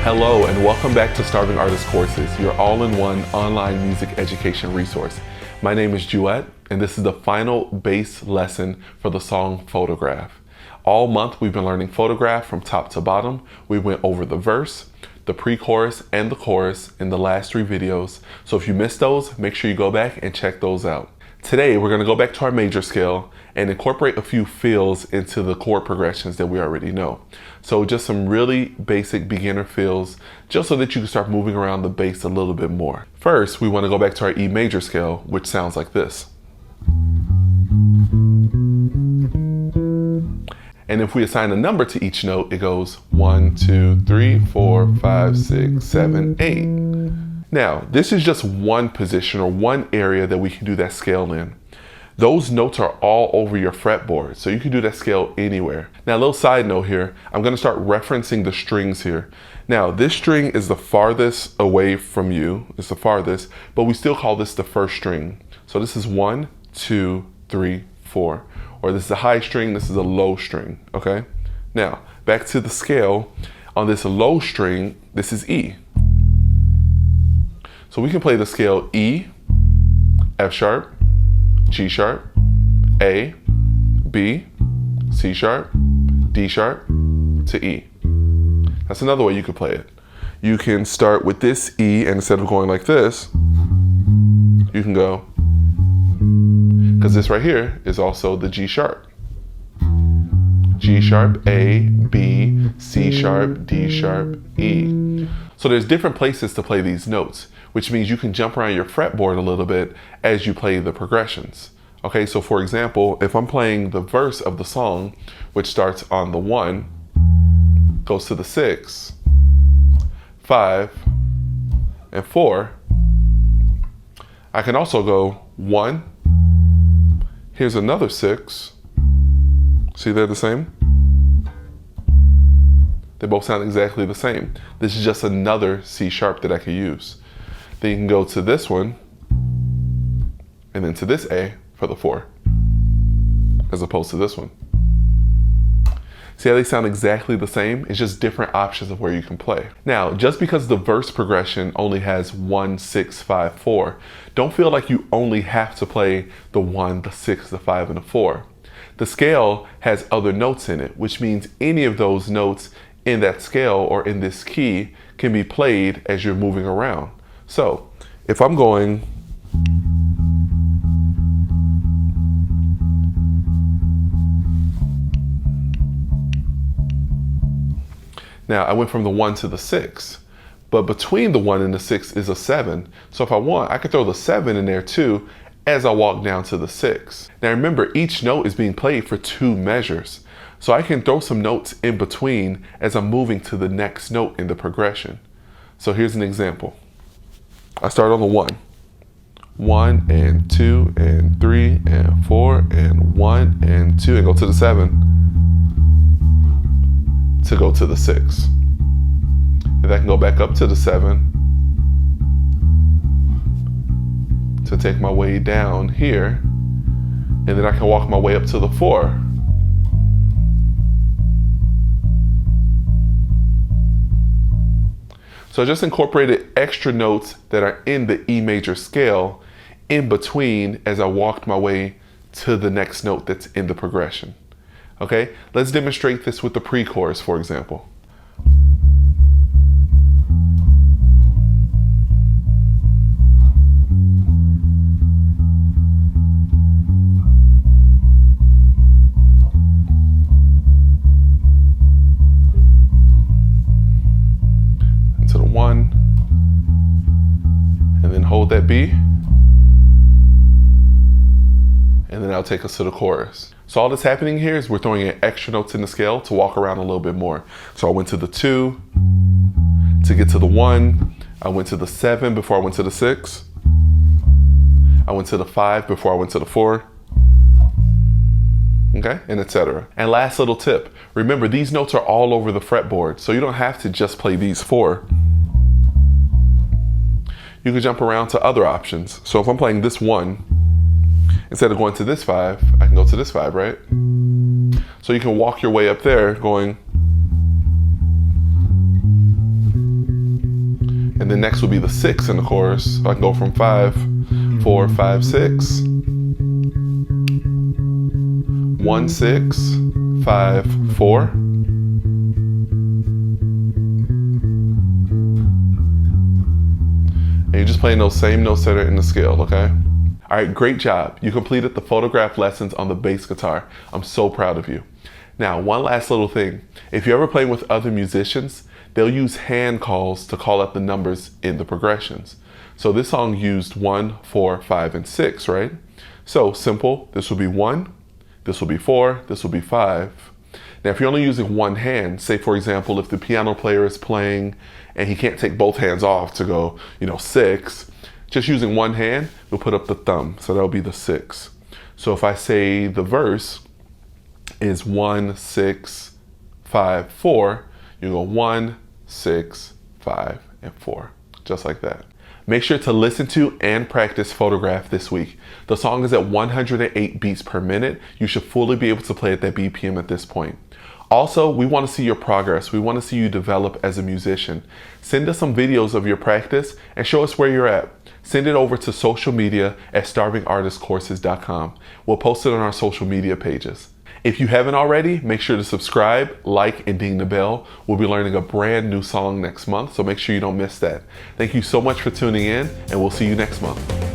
Hello and welcome back to Starving Artist Courses, your all-in-one online music education resource. My name is Juet, and this is the final bass lesson for the song Photograph. All month we've been learning Photograph from top to bottom. We went over the verse, the pre-chorus, and the chorus in the last 3 videos. So if you missed those, make sure you go back and check those out. Today we're going to go back to our major scale and incorporate a few fills into the chord progressions that we already know. So just some really basic beginner fills, just so that you can start moving around the bass a little bit more. First, we want to go back to our E major scale, which sounds like this. And if we assign a number to each note, it goes 1, 2, 3, 4, 5, 6, 7, 8. Now, this is just one position or one area that we can do that scale in. Those notes are all over your fretboard, so you can do that scale anywhere. Now, a little side note here, I'm going to start referencing the strings here. Now, this string is the farthest away from you, it's the farthest, but we still call this the first string. So this is 1, 2, 3, 4. Or this is a high string, this is a low string, okay? Now, back to the scale. On this low string, this is E. So we can play the scale E, F sharp, G sharp, A, B, C sharp, D sharp, to E. That's another way you could play it. You can start with this E, and instead of going like this, you can go, because this right here is also the G sharp. G sharp, A, B, C sharp, D sharp, E. So there's different places to play these notes, which means you can jump around your fretboard a little bit as you play the progressions. Okay, so for example, if I'm playing the verse of the song, which starts on the 1, goes to the 6, 5, and 4, I can also go 1, here's another 6, see they're the same? They both sound exactly the same. This is just another C sharp that I could use. Then you can go to this one, and then to this A for the 4, as opposed to this one. See how they sound exactly the same? It's just different options of where you can play. Now, just because the verse progression only has 1, 6, 5, 4, don't feel like you only have to play the 1, the 6, the 5, and the 4. The scale has other notes in it, which means any of those notes in that scale or in this key can be played as you're moving around. So if I'm going now, I went from the 1 to the 6, but between the 1 and the 6 is a 7. So if I want, I could throw the 7 in there too as I walk down to the 6. Now remember, each note is being played for 2 measures. So I can throw some notes in between as I'm moving to the next note in the progression. So here's an example. I start on the 1. 1 and 2 and 3 and 4 and 1 and 2 and go to the 7 to go to the 6. And I can go back up to the 7 to take my way down here, and then I can walk my way up to the 4. So I just incorporated extra notes that are in the E major scale in between as I walked my way to the next note that's in the progression. Okay, let's demonstrate this with the pre-chorus, for example. Into the 1, and then hold that B, and then I'll take us to the chorus. So all that's happening here is we're throwing in extra notes in the scale to walk around a little bit more. So I went to the 2 to get to the 1. I went to the 7 before I went to the 6. I went to the 5 before I went to the 4. Okay, and etc. And last little tip, remember these notes are all over the fretboard, so you don't have to just play these 4. You can jump around to other options. So if I'm playing this 1, instead of going to this 5, I can go to this 5, right? So you can walk your way up there going And then next will be the 6 in the chorus. So I can go from 5, 4, 5, 6. 1, 6, 5, 4. And you're just playing those same notes that are in the scale, okay? All right, great job. You completed the photograph lessons on the bass guitar. I'm so proud of you. Now, one last little thing. If you're ever playing with other musicians, they'll use hand calls to call out the numbers in the progressions. So this song used 1, 4, 5, and 6, right? So simple, this will be 1, this will be 4, this will be 5. Now, if you're only using one hand, say for example, if the piano player is playing and he can't take both hands off to go, 6, just using one hand, you'll put up the thumb. So that'll be the 6. So if I say the verse is 1, 6, 5, 4, you go 1, 6, 5, and 4, just like that. Make sure to listen to and practice Photograph this week. The song is at 108 beats per minute. You should fully be able to play at that BPM at this point. Also, we want to see your progress. We want to see you develop as a musician. Send us some videos of your practice and show us where you're at. Send it over to social media at starvingartistcourses.com. We'll post it on our social media pages. If you haven't already, make sure to subscribe, like, and ding the bell. We'll be learning a brand new song next month, so make sure you don't miss that. Thank you so much for tuning in, and we'll see you next month.